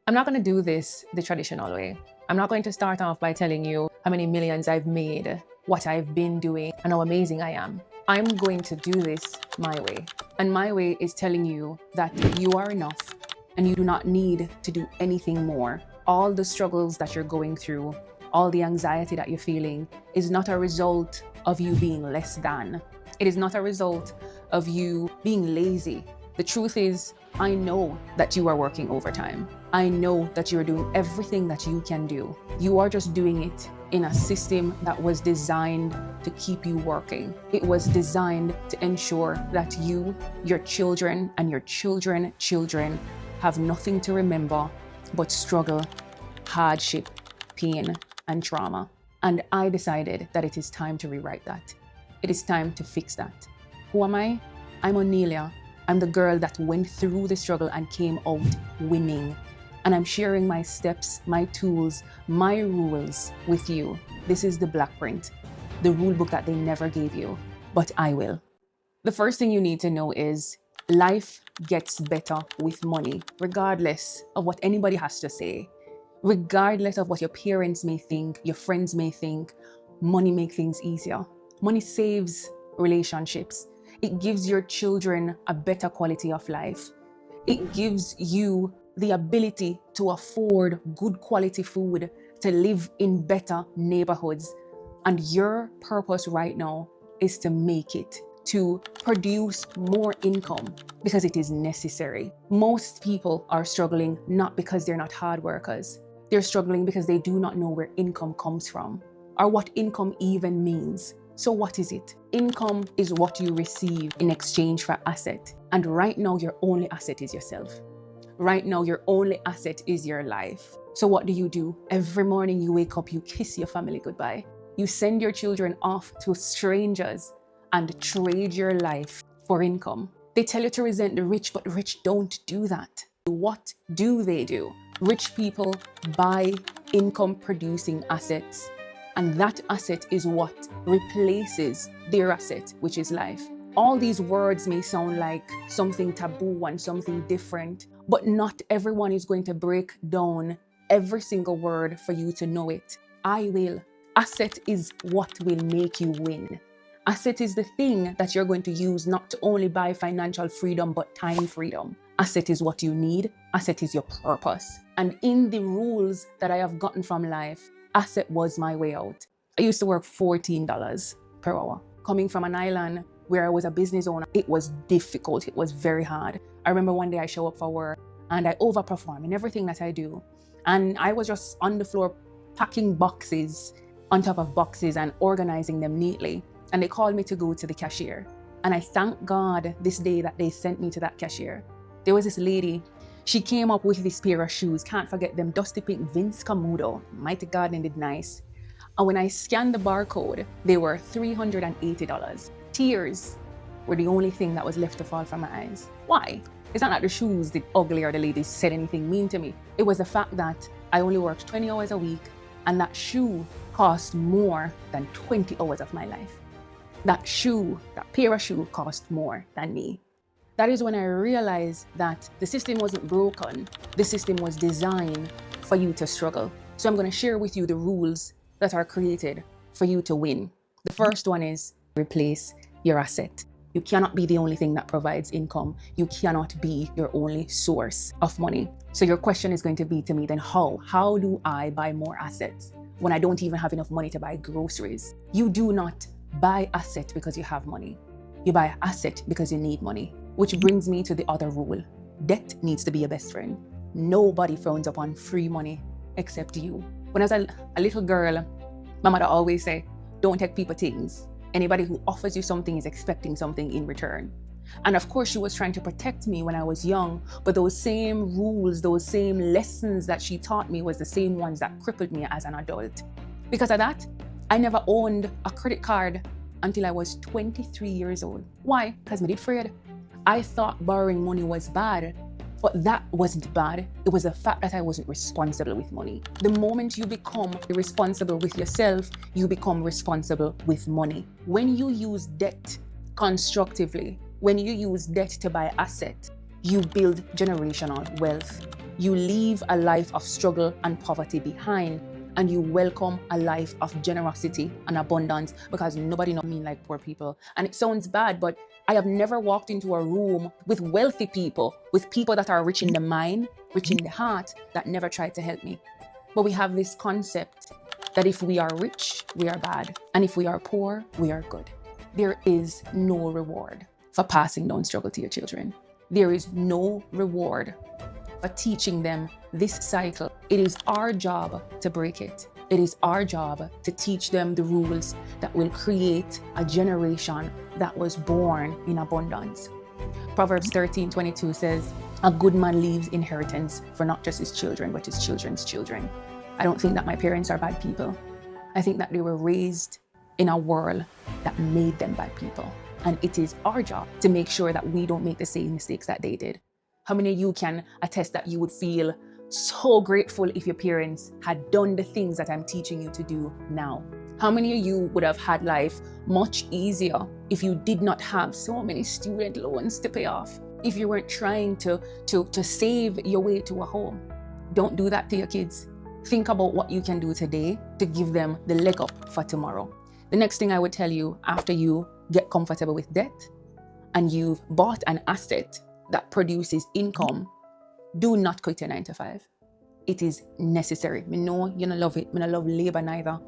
I'm not going to do this the traditional way. I'm not going to start off by telling you how many millions I've made, what I've been doing, and how amazing I am. I'm going to do this my way. And my way is telling you that you are enough and you do not need to do anything more. All the struggles that you're going through, all the anxiety that you're feeling is not a result of you being less than. It is not a result of you being lazy. The truth is, I know that you are working overtime. I know that you're doing everything that you can do. You are just doing it in a system that was designed to keep you working. It was designed to ensure that you, your children, and your children's children have nothing to remember but struggle, hardship, pain, and trauma. And I decided that it is time to rewrite that. It is time to fix that. Who am I? I'm Onelia. I'm the girl that went through the struggle and came out winning. And I'm sharing my steps, my tools, my rules with you. This is the black print, the rule book that they never gave you, but I will. The first thing you need to know is life gets better with money, regardless of what anybody has to say, regardless of what your parents may think, your friends may think. Money makes things easier. Money saves relationships. It gives your children a better quality of life. It gives you the ability to afford good quality food, to live in better neighborhoods. And your purpose right now is to make it, to produce more income because it is necessary. Most people are struggling not because they're not hard workers. They're struggling because they do not know where income comes from or what income even means. So what is it? Income is what you receive in exchange for asset. And right now, your only asset is yourself. Right now, your only asset is your life. So what do? Every morning you wake up, you kiss your family goodbye. You send your children off to strangers and trade your life for income. They tell you to resent the rich, but rich don't do that. What do they do? Rich people buy income producing assets. And that asset is what replaces their asset, which is life. All these words may sound like something taboo and something different, but not everyone is going to break down every single word for you to know it. I will. Asset is what will make you win. Asset is the thing that you're going to use not to only buy financial freedom, but time freedom. Asset is what you need. Asset is your purpose. And in the rules that I have gotten from life, asset was my way out. I used to work $14 per hour. Coming from an island where I was a business owner, it was difficult. It was very hard. I remember one day I show up for work and I overperform in everything that I do. And I was just on the floor packing boxes on top of boxes and organizing them neatly. And they called me to go to the cashier. And I thank God this day that they sent me to that cashier. There was this lady. She came up with this pair of shoes, can't forget them, dusty pink Vince Camuto. Mighty God, they did nice. And when I scanned the barcode, they were $380. Tears were the only thing that was left to fall from my eyes. Why? It's not that the shoes, the ugly or the ladies said anything mean to me. It was the fact that I only worked 20 hours a week and that shoe cost more than 20 hours of my life. That pair of shoe cost more than me. That is when I realized that the system wasn't broken. The system was designed for you to struggle. So I'm going to share with you the rules that are created for you to win. The first one is replace your asset. You cannot be the only thing that provides income. You cannot be your only source of money. So your question is going to be to me, then how? How do I buy more assets when I don't even have enough money to buy groceries? You do not buy asset because you have money. You buy asset because you need money. Which brings me to the other rule. Debt needs to be your best friend. Nobody frowns upon free money except you. When I was a little girl, my mother always say, don't take people things. Anybody who offers you something is expecting something in return. And of course, she was trying to protect me when I was young, but those same rules, those same lessons that she taught me was the same ones that crippled me as an adult. Because of that, I never owned a credit card until I was 23 years old. Why? Because I did afraid. I thought borrowing money was bad, but that wasn't bad. It was the fact that I wasn't responsible with money. The moment you become responsible with yourself, you become responsible with money. When you use debt constructively, when you use debt to buy asset, you build generational wealth. You leave a life of struggle and poverty behind, and you welcome a life of generosity and abundance, because nobody know me like poor people. And it sounds bad, but I have never walked into a room with wealthy people, with people that are rich in the mind, rich in the heart, that never tried to help me. But we have this concept that if we are rich, we are bad. And if we are poor, we are good. There is no reward for passing down struggle to your children. There is no reward for teaching them this cycle. It is our job to break it. It is our job to teach them the rules that will create a generation that was born in abundance. Proverbs 13:22 says, "A good man leaves inheritance for not just his children, but his children's children." I don't think that my parents are bad people. I think that they were raised in a world that made them bad people. And it is our job to make sure that we don't make the same mistakes that they did. How many of you can attest that you would feel so grateful if your parents had done the things that I'm teaching you to do now? How many of you would have had life much easier if you did not have so many student loans to pay off? If you weren't trying to save your way to a home? Don't do that to your kids. Think about what you can do today to give them the leg up for tomorrow. The next thing I would tell you, after you get comfortable with debt and you've bought an asset that produces income, do not quit your 9 to 5. It is necessary. Me know you don't love it. Me don't love labor neither.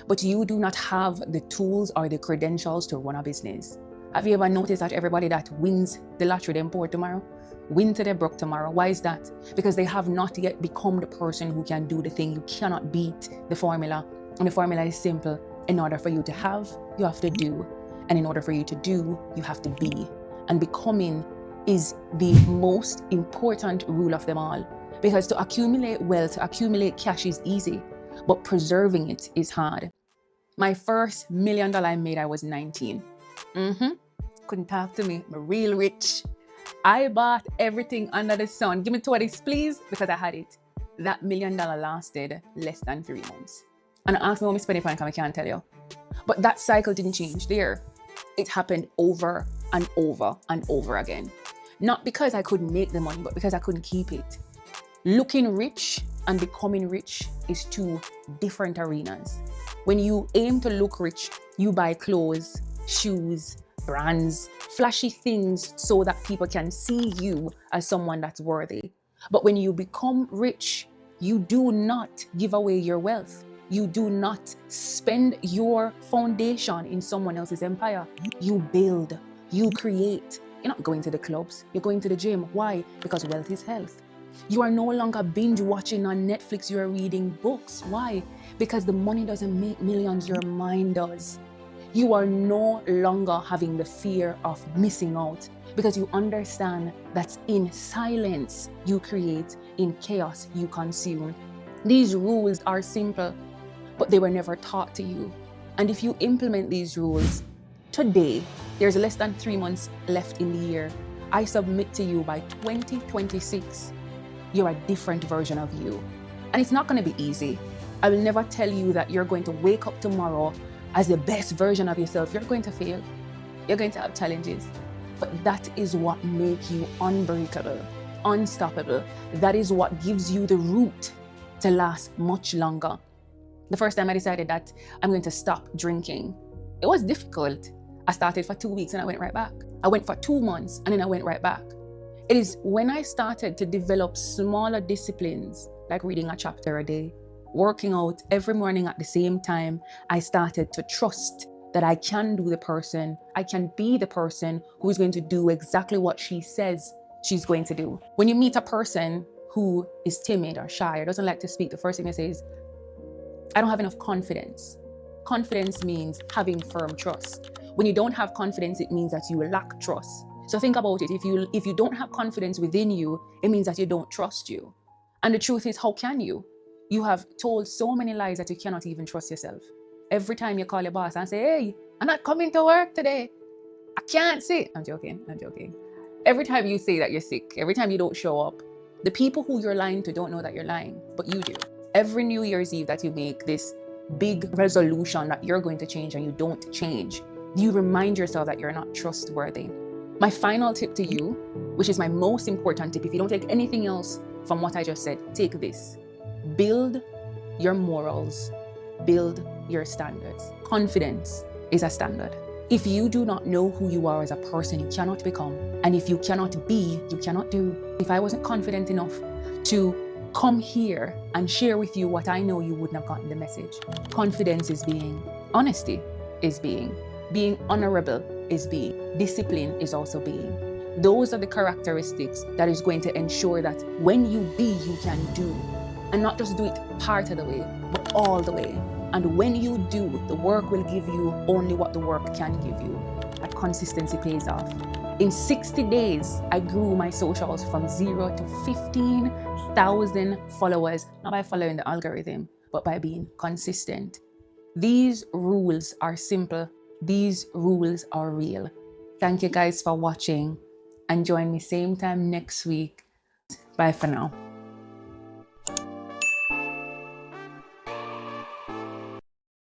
But you do not have the tools or the credentials to run a business. Have you ever noticed that everybody that wins the lottery, them poor tomorrow, win to their broke tomorrow? Why is that? Because they have not yet become the person who can do the thing. You cannot beat the formula. And the formula is simple. In order for you to have, you have to do. And in order for you to do, you have to be. And becoming is the most important rule of them all. Because to accumulate wealth, to accumulate cash is easy, but preserving it is hard. My first $1 million I made, I was 19. Couldn't talk to me. I'm real rich. I bought everything under the sun. Give me 20s, please, because I had it. That $1 million lasted less than 3 months. And ask me how I spend it on, I can't tell you. But that cycle didn't change there. It happened over and over and over again. Not because I couldn't make the money, but because I couldn't keep it. Looking rich and becoming rich is two different arenas. When you aim to look rich, you buy clothes, shoes, brands, flashy things so that people can see you as someone that's worthy. But when you become rich, you do not give away your wealth. You do not spend your foundation in someone else's empire. You build, you create. You're not going to the clubs, you're going to the gym. Why? Because wealth is health. You are no longer binge watching on Netflix, you are reading books. Why? Because the money doesn't make millions, your mind does. You are no longer having the fear of missing out, because you understand that in silence you create, in chaos you consume. These rules are simple, but they were never taught to you. And if you implement these rules today, there's less than 3 months left in the year. I submit to you by 2026, you're a different version of you. And it's not going to be easy. I will never tell you that you're going to wake up tomorrow as the best version of yourself. You're going to fail. You're going to have challenges. But that is what makes you unbreakable, unstoppable. That is what gives you the root to last much longer. The first time I decided that I'm going to stop drinking, it was difficult. I started for 2 weeks and I went right back. I went for 2 months and then I went right back. It is when I started to develop smaller disciplines, like reading a chapter a day, working out every morning at the same time, I started to trust that I can be the person who is going to do exactly what she says she's going to do. When you meet a person who is timid or shy or doesn't like to speak, the first thing they say is, I don't have enough confidence. Confidence means having firm trust. When you don't have confidence, it means that you lack trust. So think about it. If you don't have confidence within you, it means that you don't trust you. And the truth is, how can you? You have told so many lies that you cannot even trust yourself. Every time you call your boss and say, hey, I'm not coming to work today, I can't say. I'm joking. Every time you say that you're sick, every time you don't show up, the people who you're lying to don't know that you're lying, but you do. Every New Year's Eve that you make this big resolution that you're going to change and you don't change, you remind yourself that you're not trustworthy. My final tip to you, which is my most important tip, if you don't take anything else from what I just said, take this. Build your morals, build your standards. Confidence is a standard. If you do not know who you are as a person, you cannot become. And if you cannot be, you cannot do. If I wasn't confident enough to come here and share with you what I know, you wouldn't have gotten the message. Confidence is being. Honesty is being. Being honorable is being. Discipline is also being. Those are the characteristics that is going to ensure that when you be, you can do. And not just do it part of the way, but all the way. And when you do, the work will give you only what the work can give you. That consistency pays off. In 60 days, I grew my socials from 0 to 15,000 followers, not by following the algorithm, but by being consistent. These rules are simple. These rules are real. Thank you guys for watching, and join me same time next week. Bye for now.